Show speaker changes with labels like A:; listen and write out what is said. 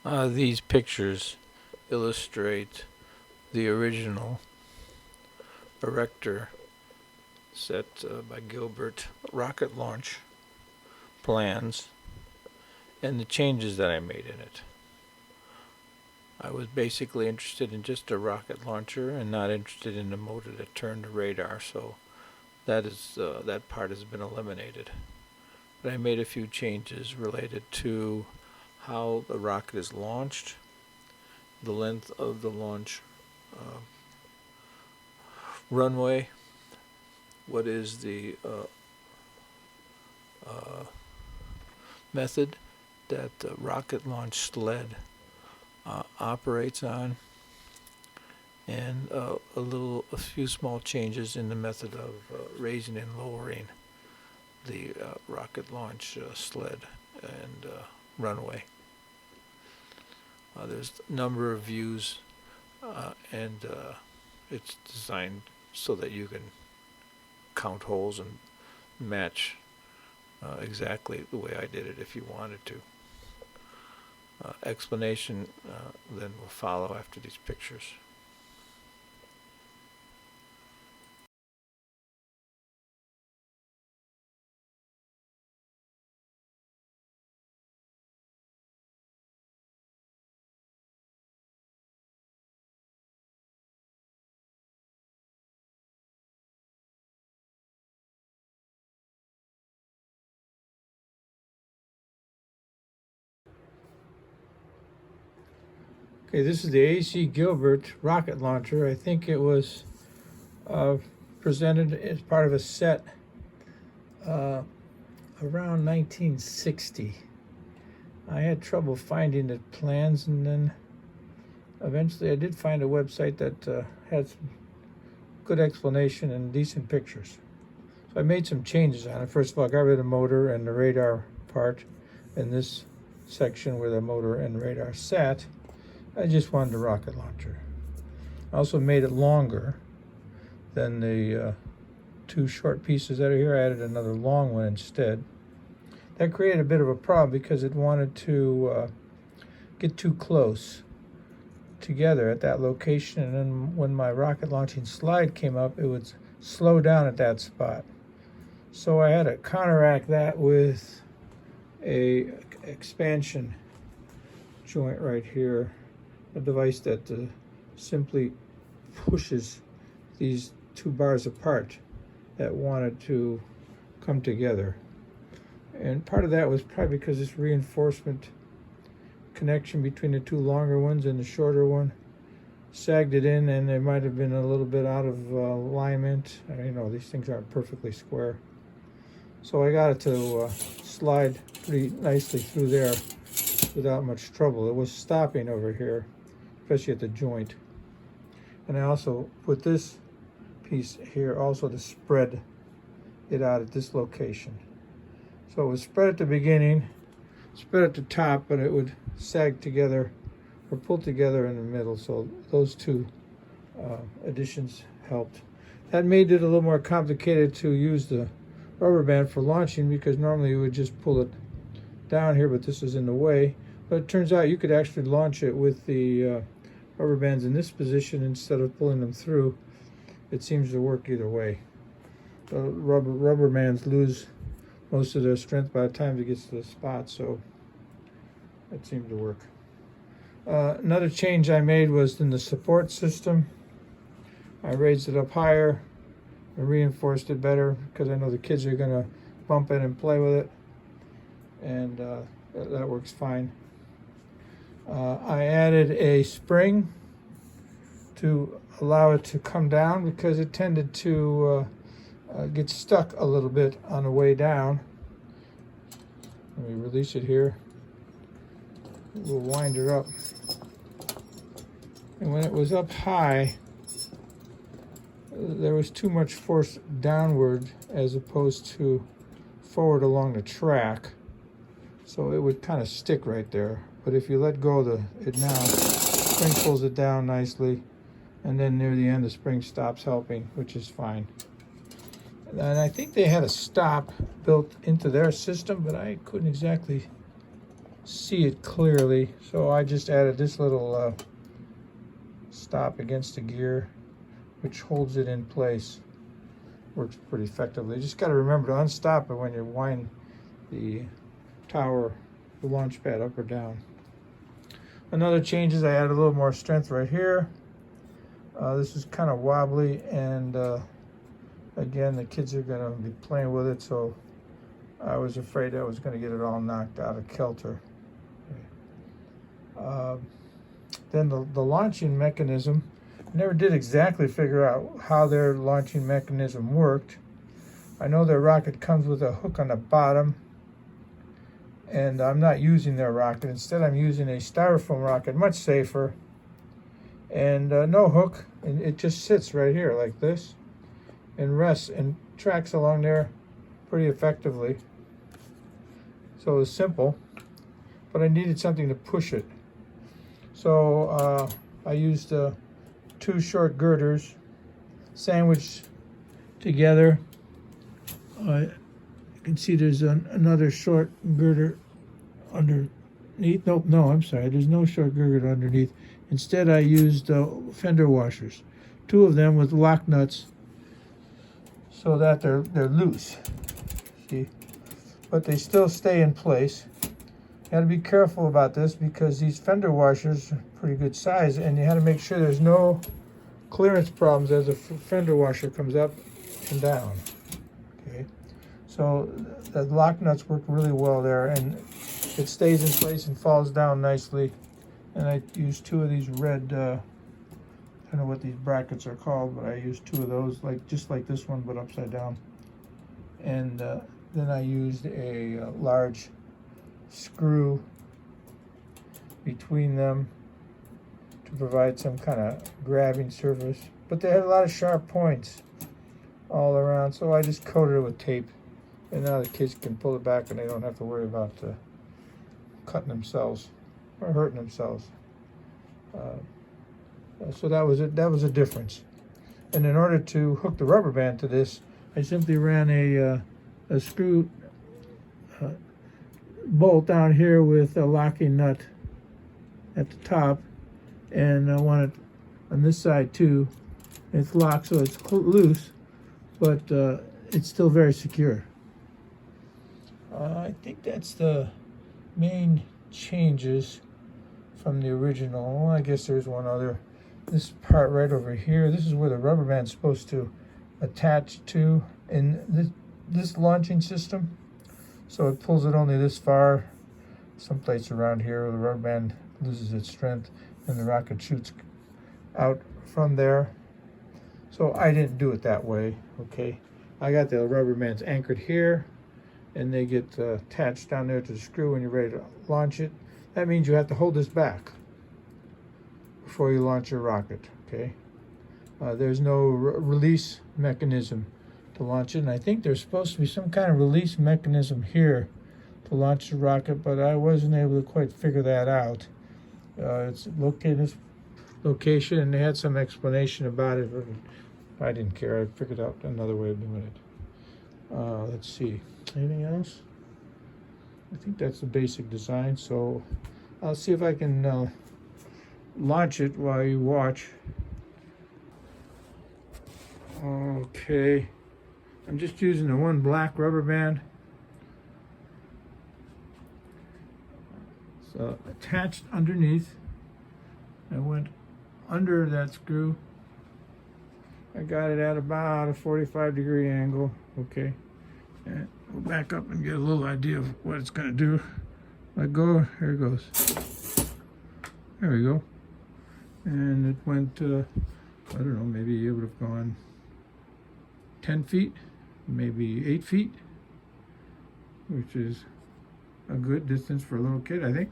A: These pictures illustrate the original Erector Set by Gilbert Rocket Launch plans and the changes that I made in it. I was basically interested in just a rocket launcher and not interested in the motor that turned the radar, so that part has been eliminated. But I made a few changes related to how the rocket is launched, the length of the launch runway, what is the method that the rocket launch sled operates on, and a few small changes in the method of raising and lowering the rocket launch sled and runway. There's a number of views, and it's designed so that you can count holes and match exactly the way I did it if you wanted to. Explanation then will follow after these pictures. Okay, this is the AC Gilbert Rocket Launcher. I think it was presented as part of a set around 1960. I had trouble finding the plans, and then eventually I did find a website that had some good explanation and decent pictures. So I made some changes on it. First of all, I got rid of the motor and the radar part in this section where the motor and radar sat. I just wanted a rocket launcher. I also made it longer than the two short pieces that are here. I added another long one instead. That created a bit of a problem because it wanted to get too close together at that location, and then when my rocket launching slide came up, it would slow down at that spot. So I had to counteract that with a expansion joint right here, a device that simply pushes these two bars apart that wanted to come together. And part of that was probably because this reinforcement connection between the two longer ones and the shorter one sagged it in, and it might have been a little bit out of alignment. You know, these things aren't perfectly square. So I got it to slide pretty nicely through there without much trouble. It was stopping over here, especially at the joint. And I also put this piece here also to spread it out at this location. So it was spread at the beginning, spread at the top, but it would sag together or pull together in the middle. So those two additions helped. That made it a little more complicated to use the rubber band for launching, because normally you would just pull it down here, but this is in the way. But it turns out you could actually launch it with the rubber bands in this position instead of pulling them through. It seems to work either way. The rubber bands lose most of their strength by the time it gets to the spot, so it seemed to work. Another change I made was in the support system. I raised it up higher and reinforced it better because I know the kids are going to bump it and play with it, and that works fine. I added a spring to allow it to come down because it tended to get stuck a little bit on the way down. Let me release it here. We'll wind her up. And when it was up high, there was too much force downward as opposed to forward along the track. So it would kind of stick right there. But if you let go of it now, the spring pulls it down nicely. And then near the end, the spring stops helping, which is fine. And I think they had a stop built into their system, but I couldn't exactly see it clearly. So I just added this little stop against the gear, which holds it in place. Works pretty effectively. You just got to remember to unstop it when you wind the tower, the launch pad up or down. Another change is I added a little more strength right here. This is kind of wobbly, and again, the kids are going to be playing with it, so I was afraid I was going to get it all knocked out of kilter. Then the launching mechanism, I never did exactly figure out how their launching mechanism worked. I know their rocket comes with a hook on the bottom, and I'm not using their rocket. Instead, I'm using a styrofoam rocket, much safer, and no hook, and it just sits right here like this and rests and tracks along there pretty effectively. So it was simple, but I needed something to push it. So I used 2 short girders sandwiched together. You can see there's another short girder underneath. Nope, no, I'm sorry. There's no short girder underneath. Instead, I used fender washers, 2 of them with lock nuts, so that they're loose. See, but they still stay in place. You got to be careful about this because these fender washers are pretty good size, and you have to make sure there's no clearance problems as the fender washer comes up and down. Okay, so the lock nuts work really well there, and it stays in place and falls down nicely. And I used 2 of these red, I don't know what these brackets are called, but I used 2 of those, just like this one, but upside down. And then I used a large screw between them to provide some kind of grabbing surface. But they had a lot of sharp points all around, so I just coated it with tape. And now the kids can pull it back and they don't have to worry about cutting themselves or hurting themselves. So that was it. That was a difference. And in order to hook the rubber band to this, I simply ran a screw bolt down here with a locking nut at the top, and I want it on this side too. It's locked, so it's loose, but it's still very secure. I think that's the main changes from the original. I guess there's one other. This part right over here, this is where the rubber band's supposed to attach to in this launching system. So it pulls it only this far. Some place around here where the rubber band loses its strength and the rocket shoots out from there. So I didn't do it that way, okay? I got the rubber bands anchored here, and they get attached down there to the screw when you're ready to launch it. That means you have to hold this back before you launch your rocket, okay? There's no release mechanism to launch it, and I think there's supposed to be some kind of release mechanism here to launch the rocket, but I wasn't able to quite figure that out. It's located this location, and they had some explanation about it, but I didn't care. I figured out another way of doing it. Let's see, anything else? I think that's the basic design, so I'll see if I can launch it while you watch. Okay, I'm just using the one black rubber band. So attached underneath, I went under that screw. I got it at about a 45-degree angle, okay. And we'll back up and get a little idea of what it's gonna do. Let go, here it goes. There we go. And it went, I don't know, maybe it would have gone 10 feet, maybe 8 feet, which is a good distance for a little kid, I think.